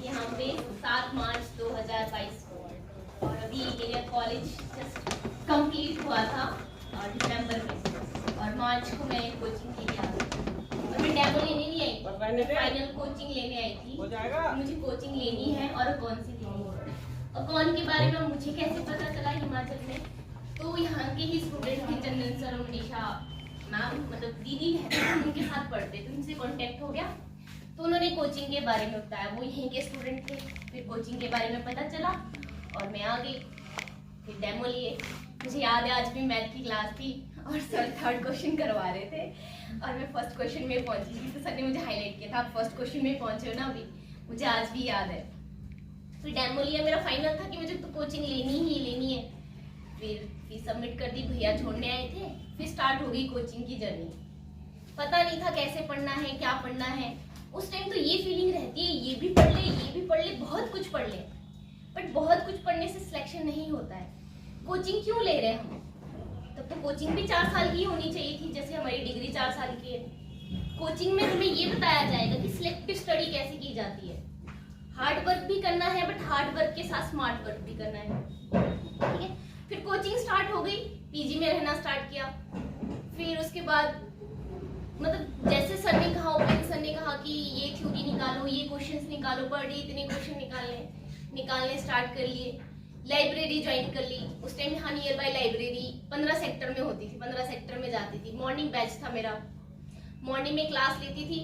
यहाँ पे 7 मार्च 2022 को, और अभी मेरा कॉलेज जस्ट कंप्लीट हुआ था दिसंबर में, और मार्च को मैं कोचिंग के लिए आ गई। और मैं डेमो लेने नहीं आई, मैं फाइनल कोचिंग लेने आई थी। मुझे कोचिंग लेनी है और कौन सी लेनी है, और कौन के बारे में मुझे कैसे पता चला हिमाचल में, तो यहाँ के ही स्टूडेंट थे चंदन सर और मनीषा मैम, मतलब दीदी है, उनके साथ पढ़ते थे, उनसे कांटेक्ट हो गया तो उन्होंने कोचिंग के बारे में बताया। वो यहीं के स्टूडेंट थे, फिर कोचिंग के बारे में पता चला और मैं आ गई, फिर डेमो लिए। मुझे याद है आज भी मैथ की क्लास थी और सर 3rd क्वेश्चन करवा रहे थे और मैं 1st क्वेश्चन में पहुंची थी, तो सर ने मुझे हाईलाइट किया था, आप 1st क्वेश्चन में पहुंचे हो ना अभी, मुझे आज भी याद है। फिर डेमो लिया, मेरा फाइनल था कि मुझे तो कोचिंग लेनी है। फिर फीस सबमिट कर दी, भैया छोड़ने आए थे, फिर स्टार्ट हो गई कोचिंग की जर्नी। पता नहीं था कैसे पढ़ना है, क्या पढ़ना है। उस टाइम तो ये फीलिंग रहती है ये भी पढ़ ले, बहुत कुछ पढ़ ले, बट बहुत कुछ पढ़ने से सिलेक्शन नहीं होता है। कोचिंग क्यों ले रहे हैं हम, तब तो कोचिंग भी 4 साल की होनी चाहिए थी, जैसे हमारी डिग्री 4 साल की है। कोचिंग में हमें ये बताया जाएगा कि सिलेक्टिव स्टडी कैसे की जाती है, हार्ड वर्क भी करना है, बट हार्ड वर्क के साथ स्मार्ट वर्क भी करना है, ठीक है। फिर कोचिंग स्टार्ट हो गई, पीजी में रहना स्टार्ट किया। फिर उसके बाद मतलब जैसे सर ने कहा, ओपन सर ने कहा कि ये थ्योरी निकालो, ये क्वेश्चंस निकालो, पर डे इतने क्वेश्चन निकालने स्टार्ट कर लिए। लाइब्रेरी ज्वाइन कर ली। उस टाइम यहाँ नियर बाय लाइब्रेरी 15 सेक्टर में होती थी, 15 सेक्टर में जाती थी। मॉर्निंग बैच था मेरा, मॉर्निंग में क्लास लेती थी।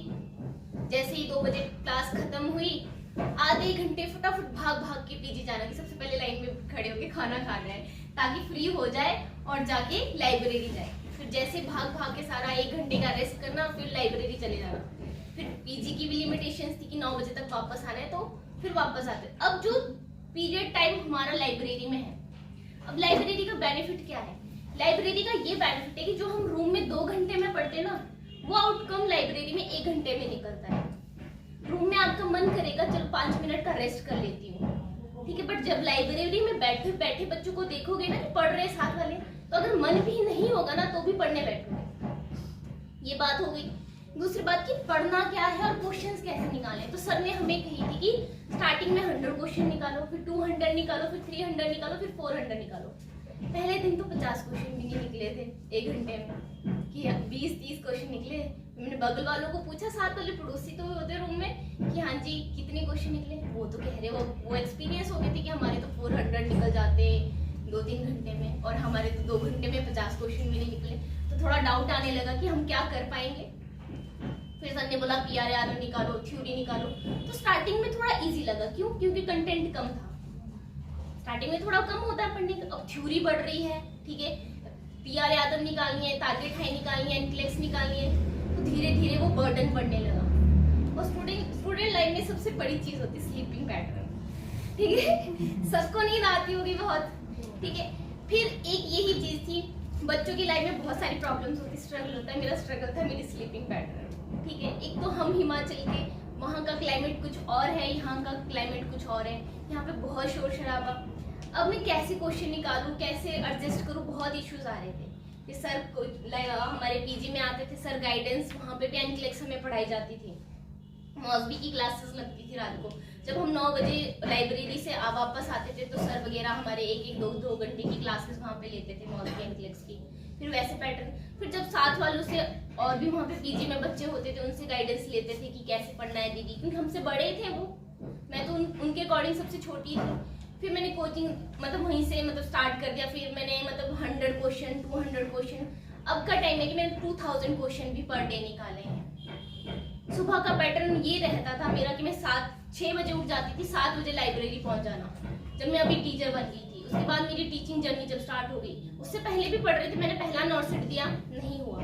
जैसे ही 2 बजे क्लास खत्म हुई, आधे घंटे फटाफट भाग के पीजी जाना कि सबसे पहले लाइन में खड़े होके खाना खाना है, ताकि फ्री हो जाए और जाके लाइब्रेरी जाए। फिर जैसे भाग के सारा 1 घंटे का रेस्ट करना, फिर लाइब्रेरी चले जाना। फिर पीजी की भी लिमिटेशंस थी कि 9 बजे तक वापस आना है, तो फिर वापस आते। अब जो पीरियड टाइम हमारा लाइब्रेरी में है, अब लाइब्रेरी का बेनिफिट क्या है? लाइब्रेरी का ये बेनिफिट है कि जो हम रूम में 2 घंटे में पढ़ते ना, वो आउटकम लाइब्रेरी में 1 घंटे में निकलता है। रूम में आपका मन करेगा चलो 5 मिनट का रेस्ट कर लेती हूँ, ठीक है, बट जब लाइब्रेरी में बैठे बच्चों को देखोगे ना कि पढ़ रहे साथ वाले, तो अगर मन भी नहीं होगा ना तो भी पढ़ने बैठोगे। ये बात हो गई। दूसरी बात कि पढ़ना क्या है और क्वेश्चंस कैसे निकालें। तो सर ने हमें कही थी कि स्टार्टिंग में 100 क्वेश्चन निकालो, फिर 200 निकालो, फिर 300 निकालो, फिर 400 निकालो। पहले दिन तो 50 क्वेश्चन भी नहीं निकले थे 1 घंटे में, कि 20-30 क्वेश्चन निकले। मैंने बगल वालों को पूछा, साथ वाले पड़ोसी तो होते रूम में, कि हाँ जी कितने क्वेश्चन निकले। वो तो कह रहे वो एक्सपीरियंस हो गए थे कि हमारे तो 400 निकल जाते 2-3 घंटे में, और हमारे तो 2 घंटे में 50 क्वेश्चन भी नहीं निकले। तो थोड़ा डाउट आने लगा कि हम क्या कर पाएंगे। फिर सर ने बोला PRR निकालो, थ्योरी निकालो। तो स्टार्टिंग में थोड़ा इजी लगा, क्यों? क्योंकि कंटेंट कम था। स्टार्टिंग में थोड़ा कम होता है पढ़ने का। अब थ्योरी बढ़ रही है, ठीक है, PRR निकालनी है, टारगेट हाई निकालनी है, इंटेलेक्स निकालनी है, तो धीरे धीरे वो बर्डन बढ़ने लगा। और स्टूडेंट लाइफ में सबसे बड़ी चीज होती है स्लीपिंग पैटर्न, ठीक है। सबको नींद आती होगी बहुत, ठीक है। फिर एक यही चीज थी, बच्चों की लाइफ में बहुत सारी प्रॉब्लम्स होती, स्ट्रगल होता है। मेरा स्ट्रगल था मेरी स्लीपिंग पैटर्न, ठीक है। एक तो हम हिमाचल के, वहाँ का क्लाइमेट कुछ और है, यहाँ का क्लाइमेट कुछ और है। यहाँ पे बहुत शोर शराबा। अब मैं कैसे क्वेश्चन निकालूं, कैसे एडजस्ट करूं, बहुत इश्यूज आ रहे थे। कि सर हमारे पीजी में आते थे सर, गाइडेंस वहाँ पे एनक्लेक्स हमें पढ़ाई जाती थी। मौसबी की क्लासेस लगती थी रात को। जब हम 9 बजे लाइब्रेरी से वापस आते थे, तो सर वगैरह हमारे 1-2 घंटे की क्लासेस वहाँ पे लेते थे मौसबी एनक्लेक्स की। फिर वैसे पैटर्न। फिर जब साथ वालों से और भी वहाँ पे पीजी में बच्चे होते थे, उनसे गाइडेंस लेते थे कि कैसे पढ़ना है दीदी, क्योंकि हमसे बड़े थे वो, मैं तो उनके अकॉर्डिंग सबसे छोटी थी। फिर मैंने कोचिंग मतलब वहीं से स्टार्ट कर दिया। फिर मैंने 100 क्वेश्चन, 200 क्वेश्चन। अब का टाइम है कि मैंने 2000 क्वेश्चन भी पर डे निकाले हैं। सुबह का पैटर्न ये रहता था मेरा कि मैं 6 बजे उठ जाती थी, 7 बजे लाइब्रेरी पहुंच जाना, जब मैं अभी टीचर बन गई थी। उसके बाद मेरी टीचिंग जर्नी जब स्टार्ट हो गई, उससे पहले भी पढ़ रही थी। मैंने पहला नॉर्सेट दिया, नहीं हुआ।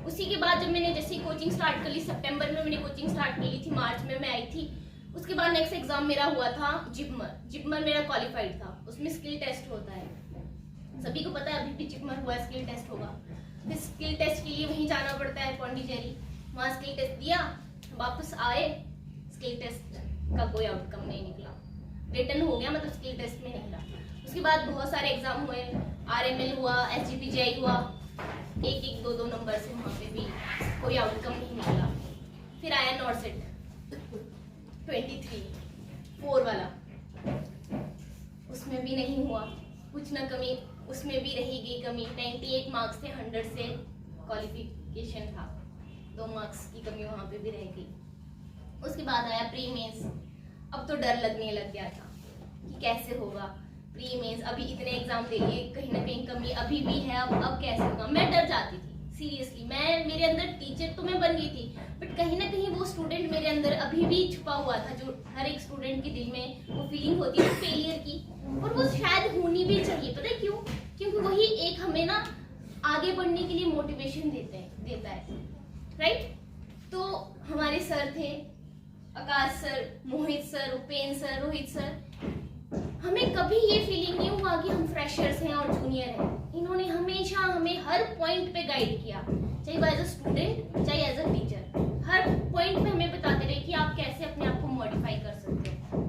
उसी के बाद जब मैंने जैसे कोचिंग स्टार्ट कर ली, सितंबर में मैंने कोचिंग स्टार्ट कर ली थी, मार्च में मैं आई थी। उसके बाद नेक्स्ट एग्जाम मेरा हुआ था जिपमर मेरा क्वालिफाइड था। उसमें स्किल टेस्ट होता है, सभी को पता है, अभी भी जिपमर हुआ स्किल टेस्ट होगा। फिर स्किल टेस्ट के लिए वहीं जाना पड़ता है पौंडीचेरी। वहाँ स्किल टेस्ट दिया, वापस आए, स्किल टेस्ट का कोई आउटकम नहीं निकला। रिटर्न हो गया, मतलब स्किल टेस्ट में नहीं रहा। उसके बाद बहुत सारे एग्जाम हुए, RML हुआ, SGPGI हुआ, 1-2 नंबर से वहाँ पे भी कोई आउटकम नहीं निकला। फिर आया नॉर्सेट 23, 4 वाला, उसमें भी नहीं हुआ, कुछ ना कमी उसमें भी रही गई कमी। 98 मार्क्स थे, 100 से क्वालिफिकेशन था, 2 मार्क्स की कमी वहाँ पे भी रह गई। उसके बाद आया प्री मेंस। अब तो डर लगने लग गया था कि कैसे होगा प्री मेंस, अभी इतने एग्जाम दे लिए, कहीं ना कहीं कमी अभी भी है, अब कैसे होगा। मैं डर जाती थी सीरियसली। मेरे अंदर टीचर तो मैं बन गई थी, बट कहीं ना कहीं वो स्टूडेंट मेरे अंदर अभी भी छुपा हुआ था, जो हर एक स्टूडेंट के दिल में वो फीलिंग होती है फेलियर की, और वो शायद होनी भी चाहिए। पता है क्यों? क्योंकि वही एक हमें ना आगे बढ़ने के लिए मोटिवेशन देता है, राइट? तो हमारे सर थे, Akash sir, Mohit sir, Upendra sir, Rohit sir, हमें कभी ये फीलिंग नहीं हुआ कि हम फ्रेशर्स हैं और जूनियर हैं। इन्होंने हमेशा हमें हर पॉइंट पे गाइड किया, चाहे वो एज अ स्टूडेंट, चाहे एज अ टीचर। हर पॉइंट पे हमें बताते रहे कि आप कैसे अपने आप को मॉडिफाई कर सकते हो।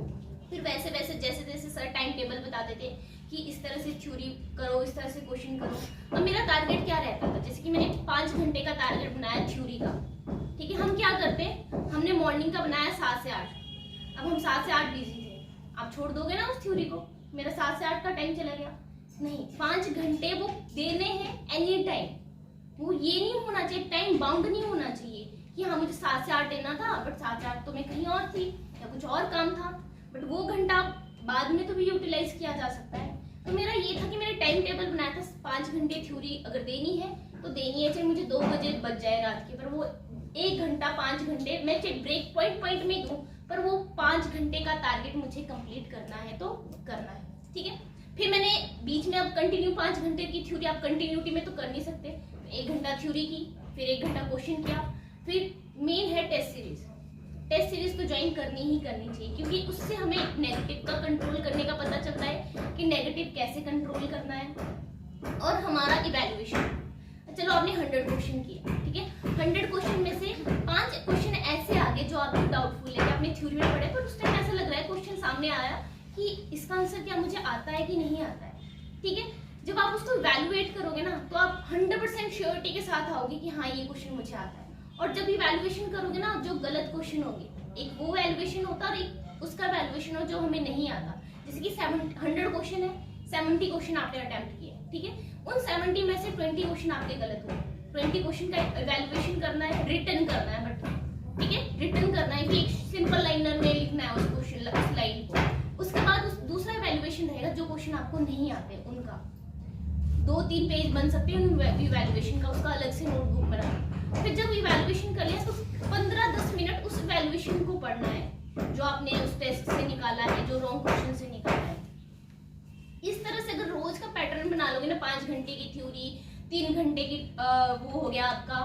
फिर वैसे वैसे जैसे जैसे सर टाइम टेबल बताते थे कि इस तरह से थ्योरी करो, इस तरह से क्वेश्चन करो। अब मेरा टारगेट क्या रहता था, जैसे कि मैंने 5 घंटे का टारगेट बनाया थ्योरी का, ठीक है। हम क्या करते हैं, हमने मॉर्निंग का बनाया 7 से 8, अब हम 7 से 8 बिजी थे। आप छोड़ दोगे ना उस थ्योरी को, मेरा 7 से 8 का टाइम चला गया। नहीं, 5 घंटे वो देने हैं एनी टाइम। वो ये नहीं होना चाहिए, टाइम बाउंड नहीं होना चाहिए कि हाँ मुझे 7 से 8 देना था, बट 7 से 8 तो मैं कहीं और थी या कुछ और काम था, बट वो घंटा बाद में तो भी यूटिलाइज किया जा सकता है। तो मेरा ये था कि मैंने टाइम टेबल बनाया था, 5 घंटे थ्योरी अगर देनी है तो देनी है, चाहे मुझे 2 बजे बच जाए रात के, पर वो 1 घंटा 5 घंटे मैं चाहे ब्रेक पॉइंट में दूं, पर वो 5 घंटे का टारगेट मुझे कंप्लीट करना है तो करना है, ठीक है। फिर मैंने बीच में अब कंटिन्यू 5 घंटे की थ्योरी आप कंटिन्यूटी में तो कर नहीं सकते, 1 घंटा थ्योरी की, फिर 1 घंटा क्वेश्चन किया, फिर मेन है टेस्ट सीरीज। टेस्ट सीरीज तो ज्वाइन करनी ही करनी चाहिए, क्योंकि उससे हमें नेगेटिव का कंट्रोल करने का पता चलता है कि नेगेटिव कैसे कंट्रोल करना है। और हमारा इवैल्यूएशन, चलो आपने 100 क्वेश्चन किया, ठीक है, 100 क्वेश्चन में से 5 क्वेश्चन ऐसे आ गए जो आपको डाउटफुल है कि आपने थ्योरी में पढ़े, पर उस टाइम ऐसा लग रहा है क्वेश्चन सामने आया कि इसका आंसर क्या मुझे आता है कि नहीं आता है, ठीक है। जब आप उसको इवैल्यूएट करोगे ना, तो आप 100% श्योरिटी के साथ आओगे कि हाँ ये क्वेश्चन मुझे आता है। और जब इवैल्यूएशन करोगे ना, जो गलत क्वेश्चन होंगे, एक वो वैल्यूएशन होता है और एक उसका वैल्यूएशन हो जो हमें नहीं आता। जैसे कि 100 क्वेश्चन है, 70 क्वेश्चन आपने अटेम्प्ट किए, ठीक है, उन 70 में से 20 क्वेश्चन आपके गलत हुए। 20 क्वेश्चन का इवैल्यूएशन करना है, रिटर्न करना है, बट ठीक है, रिटर्न करना है कि एक सिंपल लाइनर में लिखना है उस क्वेश्चन, उस लाइन को। उसके बाद उस दूसरा इवैल्यूएशन रहेगा जो क्वेश्चन आपको नहीं आते उनका, 2-3 पेज बन सकते हैं उन इवैल्यूएशन का, उसका अलग से नोटबुक बना। फिर जब इवैल्यूएशन कर लिया तो 15-10 मिनट उस इवैल्यूएशन को पढ़ना है जो आपने उस टेस्ट से निकाला है, जो रॉन्ग क्वेश्चन से निकाला है। इस तरह से अगर रोज का पैटर्न बना लोगे ना, 5 घंटे की थ्योरी, 3 घंटे की वो हो गया आपका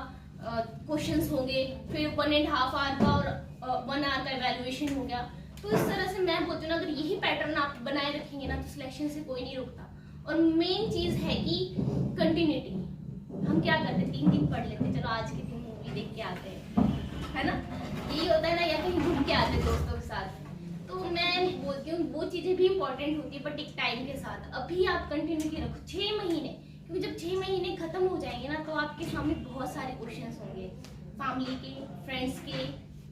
क्वेश्चंस होंगे, फिर 1.5 आवर का और 1 आवर का इवैल्यूएशन हो गया। तो इस तरह से मैं बोलती हूँ ना, अगर यही पैटर्न आप बनाए रखेंगे ना, तो सिलेक्शन से कोई नहीं रुकता। और मेन चीज है कि कंटिन्यूटी। हम क्या करते, 3 दिन पढ़ लेते, चलो आज के दिन मूवी देख के आते हैं, है ना, यही होता है ना, या कहीं घूम के आते हैं दोस्तों के साथ। तो मैं बोलती हूँ वो चीजें भी इंपॉर्टेंट होती है, बट एक टाइम के साथ। अभी आप कंटिन्यूटी रखो 6 महीने, क्योंकि जब 6 महीने खत्म हो जाएंगे ना, तो आपके सामने बहुत सारे क्वेश्चंस होंगे, फैमिली के, फ्रेंड्स के,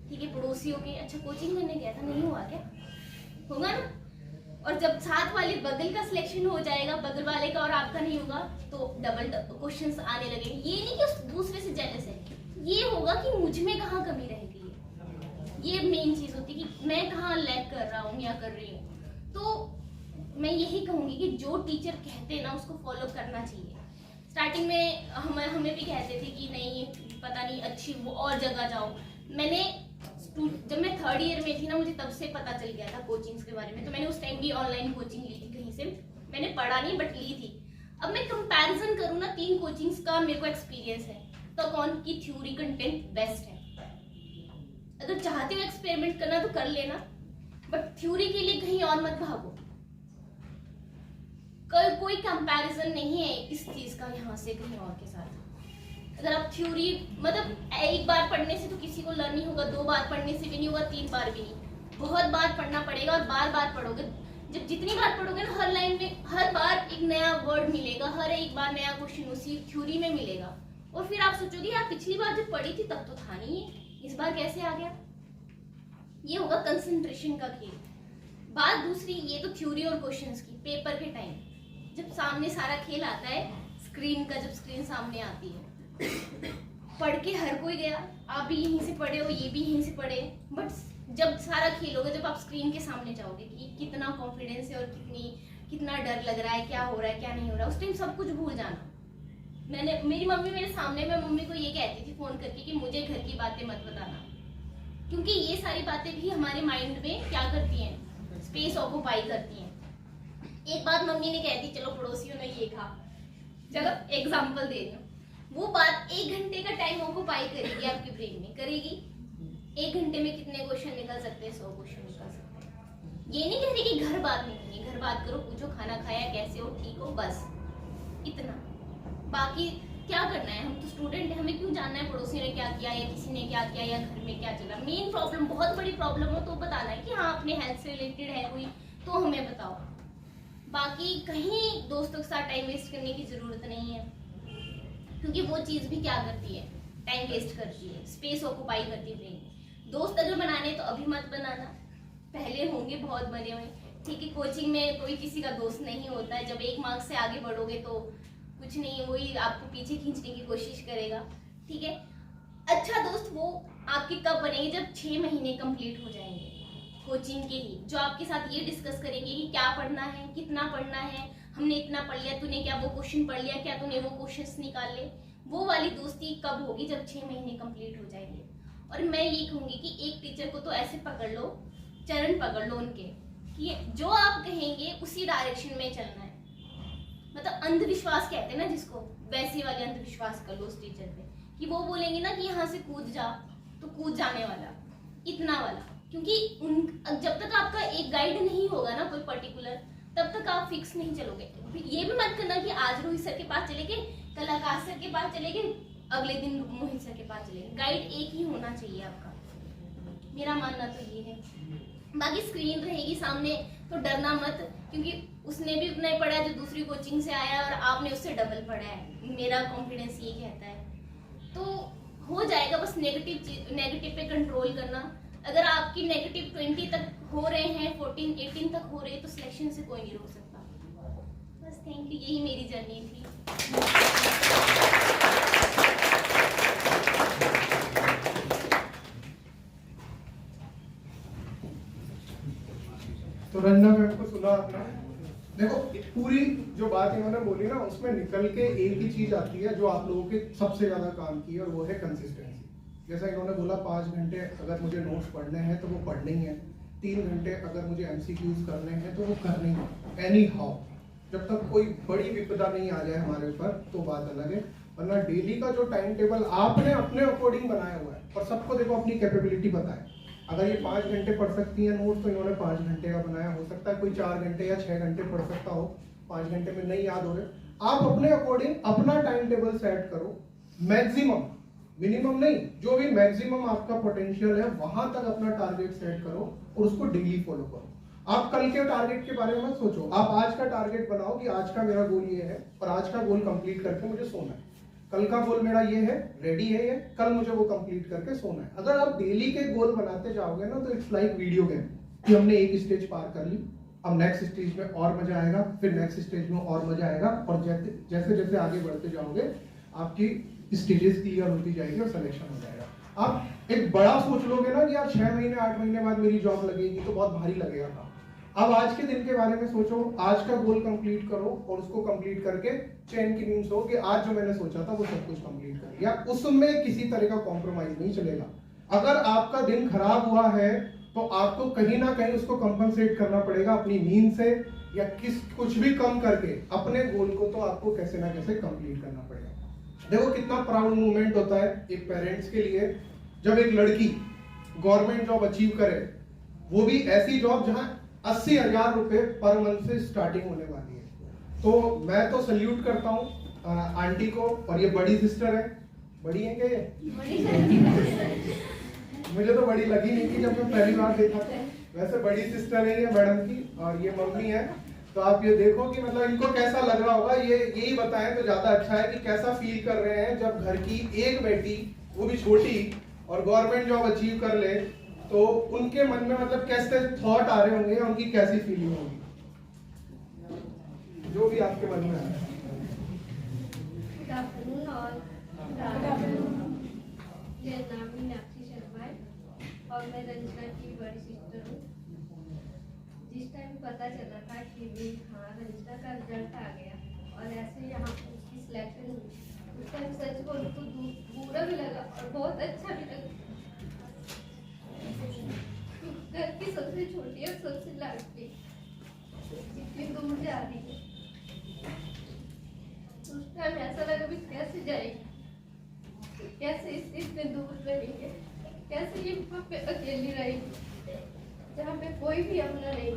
ठीक है, पड़ोसियों के। अच्छा कोचिंग करने गया था, नहीं हुआ क्या, होगा ना। और जब साथ वाले बगल का सिलेक्शन हो जाएगा, बगल वाले का और आपका नहीं होगा, तो डबल क्वेश्चंस आने लगेंगे। ये नहीं कि उस दूसरे से जेलस है, ये होगा कि मुझ में कहाँ कमी रह गई है। ये मेन चीज होती है कि मैं कहाँ लैग कर रहा हूँ या कर रही हूँ। तो मैं यही कहूंगी कि जो टीचर कहते हैं ना, उसको फॉलो करना चाहिए। स्टार्टिंग में हमें भी कहते थे कि नहीं पता नहीं अच्छी वो और जगह जाओ। मैंने जब मैं 3rd ईयर में थी ना, मुझे तब से पता चल गया था कोचिंग्स के बारे में। तो मैंने उस टाइम भी ऑनलाइन कोचिंग ली थी कहीं से, मैंने पढ़ा नहीं बट ली थी। अब मैं कंपैरिजन करूँ ना, 3 कोचिंग्स का मेरे को एक्सपीरियंस है, तो कौन की थ्योरी कंटेंट बेस्ट है। अगर चाहते हो एक्सपेरिमेंट करना तो कर लेना, बट थ्योरी के लिए कहीं और मत भागो। कोई कंपैरिजन नहीं है इस चीज का यहाँ से कहीं और के साथ। अगर आप थ्योरी मतलब एक बार पढ़ने से तो किसी को लर्न नहीं होगा, 2 बार पढ़ने से भी नहीं होगा, 3 बार भी नहीं, बहुत बार पढ़ना पड़ेगा। और बार बार पढ़ोगे, जब जितनी बार पढ़ोगे ना, हर लाइन में हर बार एक नया वर्ड मिलेगा, हर एक बार नया क्वेश्चन उसी थ्योरी में मिलेगा। और फिर आप सोचोगे यार पिछली बार जब पढ़ी थी तब तो था नहीं, इस बार कैसे आ गया। ये होगा कंसंट्रेशन का खेल। बात दूसरी, ये तो थ्योरी और क्वेश्चंस की। पेपर के टाइम जब सामने सारा खेल आता है, स्क्रीन का, जब स्क्रीन सामने आती है, पढ़ के हर कोई गया, आप भी यहीं से पढ़े हो, ये भी यहीं से पढ़े, बट जब सारा खेल होगा, जब आप स्क्रीन के सामने जाओगे कि कितना कॉन्फिडेंस है और कितना डर लग रहा है, क्या हो रहा है क्या नहीं हो रहा है, उस टाइम सब कुछ भूल जाना। मेरी मम्मी मेरे सामने, मैं मम्मी को ये कहती थी फोन करके कि मुझे घर की बातें मत बताना, क्योंकि ये सारी बातें भी हमारे माइंड में क्या करती हैं, स्पेस ऑक्यूपाई करती हैं। एक बात मम्मी ने कह दी, चलो पड़ोसियों ने ये कहा, चलो एग्जाम्पल दे रही हूँ, वो बात 1 घंटे का टाइम ऑक्यूपाई करेगी आपके ब्रेन में, करेगी। 1 घंटे में कितने क्वेश्चन निकल सकते हैं? 100 क्वेश्चन निकल सकते हैं। ये नहीं कह रही कि घर बात नहीं करनी, घर बात करो, पूछो खाना खाया, कैसे हो, ठीक हो, बस इतना। बाकी क्या करना है, हम तो स्टूडेंट हैं, हमें क्यों जानना है पड़ोसी ने क्या किया या किसी ने क्या किया या घर में क्या चला। मेन प्रॉब्लम, बहुत बड़ी प्रॉब्लम हो तो बताना है कि हाँ अपने हेल्थ से रिलेटेड है कोई, तो हमें बताओ। बाकी कहीं दोस्तों के साथ टाइम वेस्ट करने की जरूरत नहीं है, क्योंकि वो चीज भी क्या करती है, टाइम वेस्ट करती है, स्पेस ऑक्यूपाई करती है ब्रेन। दोस्त अगर बनाने तो अभी मत बनाना, पहले होंगे बहुत बने हुए, ठीक है। कोचिंग में कोई किसी का दोस्त नहीं होता है, जब 1 मार्क्स से आगे बढ़ोगे तो कुछ नहीं, वही आपको पीछे खींचने की कोशिश करेगा, ठीक है। अच्छा दोस्त वो आपके कब बनेंगे, जब 6 महीने कंप्लीट हो जाएंगे कोचिंग के ही, जो आपके साथ ये डिस्कस करेंगे कि क्या पढ़ना है, कितना पढ़ना है, हमने इतना पढ़ लिया, तूने क्या वो क्वेश्चन पढ़ लिया, क्या तूने वो क्वेश्चंस निकाल ले। वो वाली दोस्ती कब होगी, जब 6 महीने कंप्लीट हो जाएंगे। और मैं ये कहूंगी कि एक टीचर को तो ऐसे पकड़ लो, चरण पकड़ लो उनके, कि जो आप कहेंगे उसी डायरेक्शन में चलना है। मतलब अंधविश्वास कहते हैं ना जिसको, वैसे वाले अंधविश्वास कर लो उस टीचर पे, कि वो बोलेंगे ना कि यहाँ से कूद जा, तो कूद जाने वाला, इतना वाला। क्योंकि जब तक आपका एक गाइड नहीं होगा ना कोई पर्टिकुलर, तब तक आप फिक्स नहीं चलोगे। ये भी मत करना कि आज रोहित सर के पास चले गए, कल आकाश सर के पास चले गए, अगले दिन मोहित सर के पास चले गए। गाइड एक ही होना चाहिए आपका, मेरा मानना तो ये है। बाकी स्क्रीन रहेगी सामने तो डरना मत, क्योंकि उसने भी उतना ही पढ़ा है जो दूसरी कोचिंग से आया है, और आपने उससे डबल पढ़ा है, मेरा कॉन्फिडेंस ये कहता है। तो हो जाएगा, बस नेगेटिव पे कंट्रोल करना। अगर आपकी नेगेटिव 20 तक हो रहे हैं, 14 18 तक हो रहे हैं, तो सिलेक्शन से कोई नहीं रोक सकता। बस थैंक यू, यही मेरी जर्नी थी। तो रंजना मैम को सुना आपने। देखो पूरी जो बात इन्होंने बोली ना, उसमें निकल के एक ही चीज आती है जो आप लोगों के सबसे ज्यादा काम की है, और वो है कंसिस्टेंसी। जैसा इन्होंने बोला 5 घंटे अगर मुझे नोट्स पढ़ने हैं तो वो पढ़ने ही है, 3 घंटे अगर मुझे एमसीक्यूज करने हैं तो वो करने ही है, एनी हाउ। जब तक कोई बड़ी विपदा नहीं आ जाए हमारे ऊपर तो बात अलग है, वरना डेली का जो टाइम टेबल आपने अपने अकॉर्डिंग बनाया हुआ है, और सबको देखो अपनी कैपेबिलिटी पता है। अगर ये 5 घंटे पढ़ सकती है नोट, तो इन्होंने 5 घंटे का बनाया, हो सकता है कोई 4 घंटे या 6 घंटे पढ़ सकता हो, 5 घंटे में नहीं याद हो रहे। आप अपने अकॉर्डिंग अपना टाइम टेबल सेट करो, मैक्सिमम, मिनिमम नहीं, जो भी मैक्सिमम आपका पोटेंशियल है वहां तक अपना टारगेट सेट करो और उसको डेली फॉलो करो। आप कल के टारगेट के बारे में मत सोचो, आप आज का टारगेट बनाओ कि आज का मेरा गोल ये है और आज का गोल कंप्लीट करके मुझे सोना है। कल का गोल मेरा ये है, रेडी है ये, कल मुझे वो कंप्लीट करके सोना है। अगर आप डेली के गोल बनाते जाओगे ना, तो इट्स लाइक वीडियो गेम, कि हमने एक स्टेज पार कर ली, अब नेक्स्ट स्टेज में और मजा आएगा, फिर नेक्स्ट स्टेज में और मजा आएगा, और जैसे जैसे आगे बढ़ते जाओगे आपकी स्टेजेस क्लियर होती जाएगी और सिलेक्शन हो जाएगा। आप एक बड़ा सोच लोगे ना कि यार 6 महीने 8 महीने बाद मेरी जॉब लगेगी, तो बहुत भारी लगेगा काम। अब आज के दिन के बारे में सोचो, आज का गोल कंप्लीट करो और उसको कंप्लीट करके चैन की नींद सो कि आज जो मैंने सोचा था वो सब कुछ कंप्लीट कर लिया। उसमें किसी तरह का कॉम्प्रोमाइज नहीं चलेगा। अगर आपका दिन खराब हुआ है तो आपको कहीं ना कहीं उसको कंपनसेट करना पड़ेगा अपनी नींद से, या कुछ भी कम करके अपने गोल को तो आपको कैसे ना कैसे कंप्लीट करना पड़ेगा। देखो कितना प्राउड मूवमेंट होता है एक पेरेंट्स के लिए जब एक लड़की गवर्नमेंट जॉब अचीव करे, वो भी ऐसी जॉब जहां 80,000 रुपए पर मंथ से स्टार्टिंग होने वाली है। तो मैं तो सल्यूट करता हूँ आंटी को, और ये बड़ी सिस्टर है, बड़ी है क्या ये? मुझे तो बड़ी लगी नहीं थी जब मैं पहली बार देखा था, वैसे बड़ी सिस्टर है ये मैडम की, और ये मम्मी है। तो आप ये देखो कि मतलब इनको कैसा लग रहा होगा, ये यही बताएं तो ज्यादा अच्छा है कि कैसा फील कर रहे हैं जब घर की एक बेटी, वो भी छोटी, और गवर्नमेंट जॉब अचीव कर ले। तो उनके मन में मतलब कैसे थॉट आ रहे होंगे, उनकी कैसी फीलिंग होगी, जो भी आपके मन में आ रहा है। Good afternoon all. मेरा नाम मीनाक्षी शर्मा है और मैं रंजना की बड़ी सिस्टर हूँ। जिस टाइम पता चला था कि हाँ रंजना का रिजल्ट आ गया और ऐसे यहाँ उसकी सिलेक्शन हुई, उस टाइम सच बोलूँ तो बुरा भी लगा और बहुत अच्छा भी लगा। घर की सबसे छोटी और सबसे लाडली जितनी दूर जा रही है, उस टाइम ऐसा लगा भी कैसे जाएगी, कैसे इतने दूर रहेंगे, कैसे ये वहाँ पे अकेली रहेगी जहाँ पे कोई भी अपना नहीं।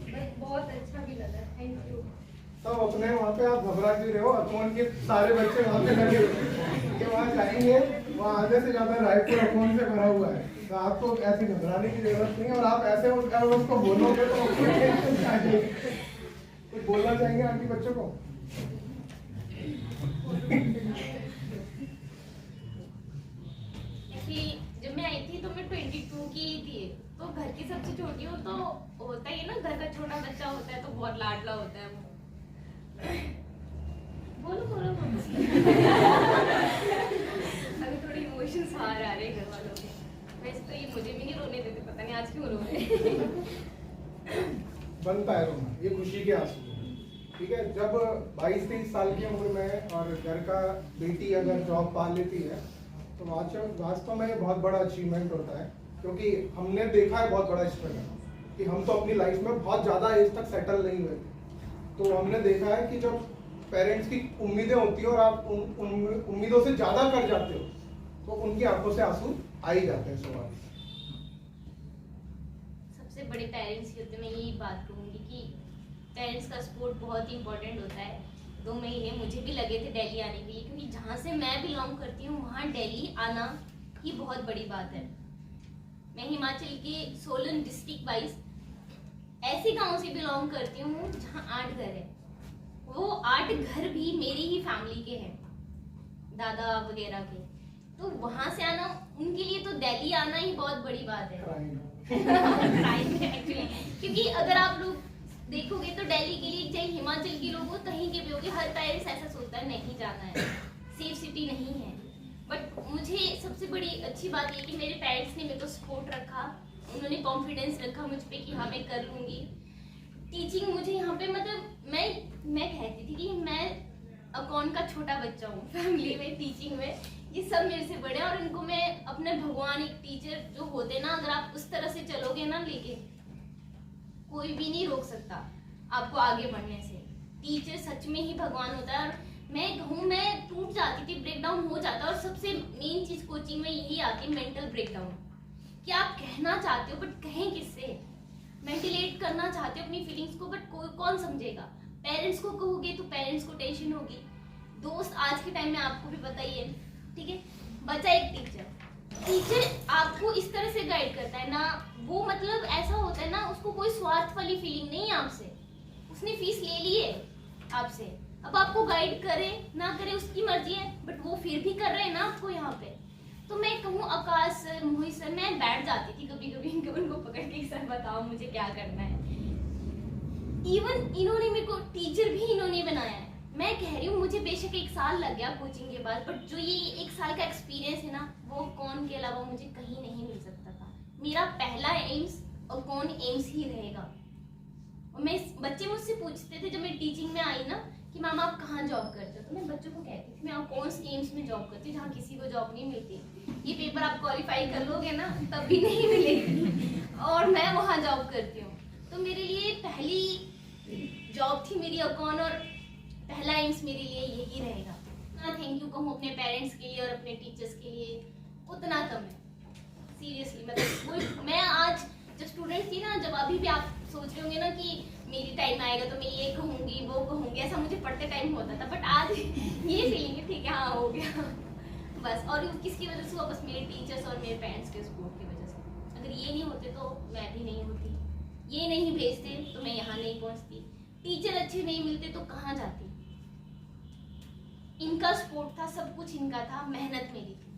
बस बहुत अच्छा भी लगा, थैंक यू। तो अपने वहाँ पे आप घबरा क्यों रहे हो? अकोन के सारे बच्चे वहाँ पे लगे हुए कि वहाँ जाएंगे, वहाँ आधे से ज्यादा रायपुर अकोन से भरा हुआ है, तो आपको ऐसी घबराने की जरूरत नहीं। और आप ऐसे उसको बोलोगे तो कुछ बोलना चाहेंगे आंटी बच्चों को? जब मैं आई थी तो मैं 22 की थी, तो घर की सबसे छोटी हूँ, तो होता ही है ना, घर का छोटा बच्चा होता है तो बहुत लाडला होता है वो। बोलो बोलो अभी थोड़ी इमोशंस बाहर आ रहे हैं घर वालों के। वैसे तो ये मुझे भी नहीं रोने देते, पता नहीं आज क्यों रो रहे। बनता है रोना, ये खुशी के आंसू। ठीक है, जब 22-23 साल की उम्र में और घर का बेटी अगर जॉब पा लेती है तो वास्तव में ये बहुत बड़ा अचीवमेंट होता है, क्योंकि हमने देखा है बहुत बड़ा स्ट्रगल कि हम तो अपनी लाइफ में बहुत ज़्यादा एज तक सेटल नहीं हुए थे। तो हमने देखा है कि जब पेरेंट्स की उम्मीदें होती है और आप उन उम्मीदों से ज़्यादा कर जाते हो तो उनकी आंखों से आंसू आ ही जाते हैं स्वाभाविक। सबसे बड़े पेरेंट्स की होते, मैं यही बात कहूँगी कि पेरेंट्स का सपोर्ट बहुत इंपॉर्टेंट होता है। 2 महीने मुझे भी लगे थे दिल्ली आने के लिए, क्योंकि जहाँ से मैं बिलोंग करती हूँ वहाँ दिल्ली आना ही बहुत बड़ी बात है। मैं हिमाचल के सोलन डिस्ट्रिक्ट वाइज ऐसे गांव से बिलोंग करती हूँ जहाँ 8 घर है। वो 8 घर भी मेरी ही फैमिली के हैं, दादा वगैरह के। तो वहां से आना उनके लिए, तो दिल्ली आना ही बहुत बड़ी बात है। एक्चुअली क्योंकि अगर आप लोग देखोगे तो दिल्ली के लिए, चाहे हिमाचल के लोग हो, कहीं के भी होगे, हर पेरेंट्स ऐसा सोचता है नहीं जाना है, सेफ सिटी नहीं है। बट मुझे सबसे बड़ी अच्छी बात ये कि मेरे पेरेंट्स ने मेरे को सपोर्ट रखा, उन्होंने कॉन्फिडेंस रखा मुझ पे कि हाँ मैं कर लूँगी। टीचिंग मुझे यहाँ पे, मतलब मैं कहती थी कि मैं अकाउंट का छोटा बच्चा हूँ फैमिली में, टीचिंग में ये सब मेरे से बड़े हैं और इनको मैं अपने भगवान, एक टीचर जो होते ना, अगर आप उस तरह से चलोगे ना लेके, कोई भी नहीं रोक सकता आपको आगे बढ़ने से। टीचर सच में ही भगवान होता है। और मैं कहूँ, मैं टूट जाती थी, ब्रेकडाउन हो जाता, और सबसे मेन चीज कोचिंग में यही आती है, मेंटल ब्रेकडाउन। कि आप कहना चाहते हो बट कहें किससे, वेंटिलेट करना चाहते हो अपनी फीलिंग्स को, बट कौन समझेगा। पेरेंट्स को कहोगे तो पेरेंट्स को टेंशन होगी, दोस्त आज के टाइम में आपको भी पता ही है, ठीक है। बचा एक टीचर आपको इस तरह से गाइड करता है ना, वो मतलब ऐसा होता है ना, उसको कोई स्वार्थ वाली फीलिंग नहीं है आपसे, उसने फीस ले ली है आपसे, अब आपको गाइड करे ना करे उसकी मर्जी है, बट वो फिर भी कर रहे हैं ना आपको यहाँ पे। तो मैं कहूँ आकाश सर, मोहित सर, मैं बैठ जाती थी कभी कभी उनको पकड़ के, सर बताओ मुझे क्या करना है। इवन इन्होंने मेरे को टीचर भी इन्होंने बनाया है। मैं कह रही हूँ मुझे बेशक 1 साल लग गया कोचिंग के बाद, बट जो ये 1 साल का एक्सपीरियंस है ना, वो कौन के अलावा मुझे कहीं नहीं मिल सकता था। मेरा पहला एम्स और कौन एम्स ही रहेगा। और मैं, बच्चे मुझसे पूछते थे जब मैं टीचिंग में आई ना कि मैम आप कहाँ जॉब करते हो, तो मैं बच्चों को कहती थी मैं कौन से एम्स में जॉब करती हूँ, जहाँ किसी को जॉब नहीं मिलती। ये पेपर आप क्वालिफाई कर लोगे ना तब भी नहीं मिलेगी, और मैं वहाँ जॉब करती हूँ। तो मेरे लिए पहली जॉब थी मेरी अकाउंट, और पहला एम्स मेरे लिए यही रहेगा। ना थैंक यू कहूँ अपने पेरेंट्स के लिए और अपने टीचर्स के लिए, उतना कम है सीरियसली। मतलब मैं आज जब स्टूडेंट थी ना, जब अभी भी आप सोच रहे होंगे ना कि मेरी टाइम आएगा तो मैं ये कहूँगी वो कहूँगी, ऐसा मुझे पढ़ते टाइम होता था, बट आज ये फीलिंग है ठीक है हाँ हो गया बस। और किसकी वजह से? वापस मेरे टीचर्स और मेरे पेरेंट्स के सपोर्ट की वजह से। अगर ये नहीं होते तो मैं भी नहीं होती, ये नहीं भेजते तो मैं यहाँ नहीं पहुँचती, टीचर अच्छे नहीं मिलते तो कहाँ जाती। इनका सपोर्ट था, सब कुछ इनका था, मेहनत मेरी थी।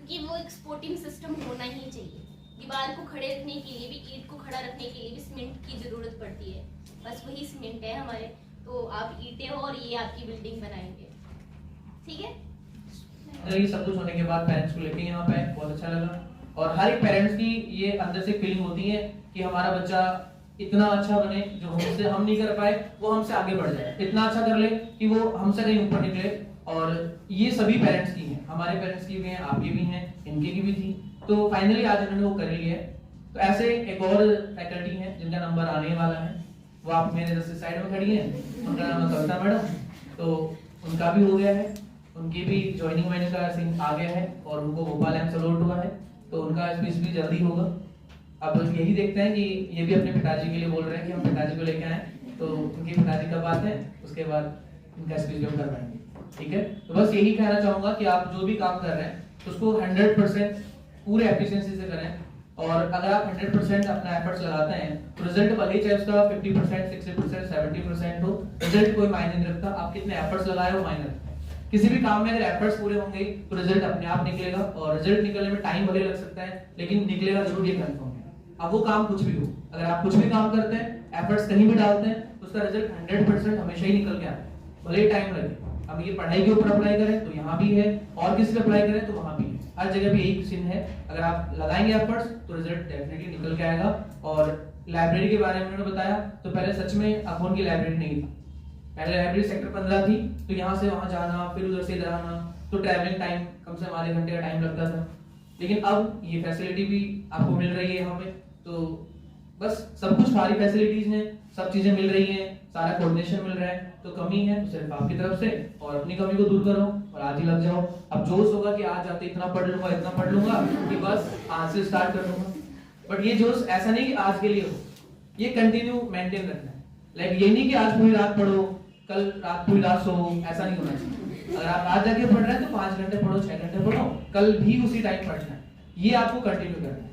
क्योंकि वो एक सपोर्टिंग सिस्टम होना ही चाहिए। दीवार को खड़े रखने के लिए भी, ईंट को खड़ा रखने के लिए भी सीमेंट की ज़रूरत पड़ती है। बस वही सीमेंट है हमारे, तो आप ईंटें हो और ये आपकी बिल्डिंग बनाएंगे। ठीक है। ये सब कुछ होने के बाद पेरेंट्स को लेके यहाँ पे बहुत अच्छा लगा, और हर एक पेरेंट्स की ये अंदर से फीलिंग होती है कि हमारा बच्चा इतना अच्छा बने, जो हमसे हम नहीं कर पाए वो हमसे आगे बढ़ जाए, इतना अच्छा कर ले कि वो हमसे कहीं ऊपर निकले। और ये सभी पेरेंट्स की है, हमारे पेरेंट्स की भी है, आपकी भी हैं, इनकी की भी थी। तो फाइनली आज इन्होंने वो कर लिया है। तो ऐसे एक और फैकल्टी हैं जिनका नंबर आने वाला है, वो आप मेरे जैसे साइड में खड़ी हैं, उनका नाम है कविता मैडम। तो उनका भी हो गया है, उनकी भी ज्वाइनिंग मैंने का सीन आ गया है और उनको भोपाल एम से अलॉट हुआ है, तो उनका स्पीच भी जल्दी होगा। अब यही देखते हैं कि ये भी अपने पिताजी के लिए बोल रहे हैं कि हम पिताजी को लेके आए, तो उनके पिताजी कब आते हैं उसके बाद इनका स्पीच भी हम करवाएंगे। ठीक है, तो बस यही कहना चाहूंगा कि आप जो भी काम कर रहे हैं उसको 100% पूरे एफिशिएंसी से करें, और अगर आप 100% अपना एफर्ट्स लगाते हैं तो रिजल्ट भले ही चाहे उसका 50%, 60%, 70% हो, रिजल्ट कोई मायने नहीं रखता, आप कितने एफर्ट्स लगाए हो मायने रखता है। किसी भी काम में अगर एफर्ट्स पूरे होंगे तो रिजल्ट अपने आप निकलेगा, और रिजल्ट निकलने में टाइम भले लग सकता है लेकिन निकलेगा जरूर, ये कंफर्म है। अब वो काम कुछ भी हो, अगर आप कुछ भी काम करते हैं, एफर्ट्स कहीं भी डालते हैं, तो उसका रिजल्ट 100% हमेशा ही निकल के आता है, भले ही टाइम लगे। अब ये पढ़ाई के ऊपर अप्लाई करें तो यहाँ भी है, और किसी पे अप्लाई करें तो वहाँ भी है, हर जगह भी यही सीन है। अगर आप लगाएंगे एफर्ट्स तो रिजल्ट डेफिनेटली निकल के आएगा। और लाइब्रेरी के बारे में उन्होंने बताया, तो पहले सच में अपोन की लाइब्रेरी नहीं था, पहले लाइब्रेरी सेक्टर 15 थी, तो यहाँ से वहाँ जाना, फिर उधर से इधर आना, तो ट्रैवलिंग टाइम कम से कम आधे घंटे का टाइम लगता था। लेकिन अब ये फैसिलिटी भी आपको मिल रही है यहाँ पे, तो बस सब कुछ सारी फैसिलिटीज हैं, सब चीजें मिल रही हैं, सारा कोऑर्डिनेशन मिल रहा है। तो कमी है तो सिर्फ आपकी तरफ से, और अपनी कमी को दूर करो और आज ही लग जाओ। अब जोश होगा कि आज आते इतना पढ़ लूंगा कि बस आज से स्टार्ट कर लूंगा, बट ये जोश ऐसा नहीं कि आज के लिए हो, ये कंटिन्यू मेंटेन रखना है। लाइक ये नहीं कि आज पूरी रात पढ़ो, कल रात पूरी रात सो, ऐसा नहीं होना चाहिए। अगर आप आज जाके पढ़ रहे हैं तो 5 घंटे पढ़ो, 6 घंटे पढ़ो, कल भी उसी टाइम पढ़ना है, ये आपको कंटिन्यू करना है।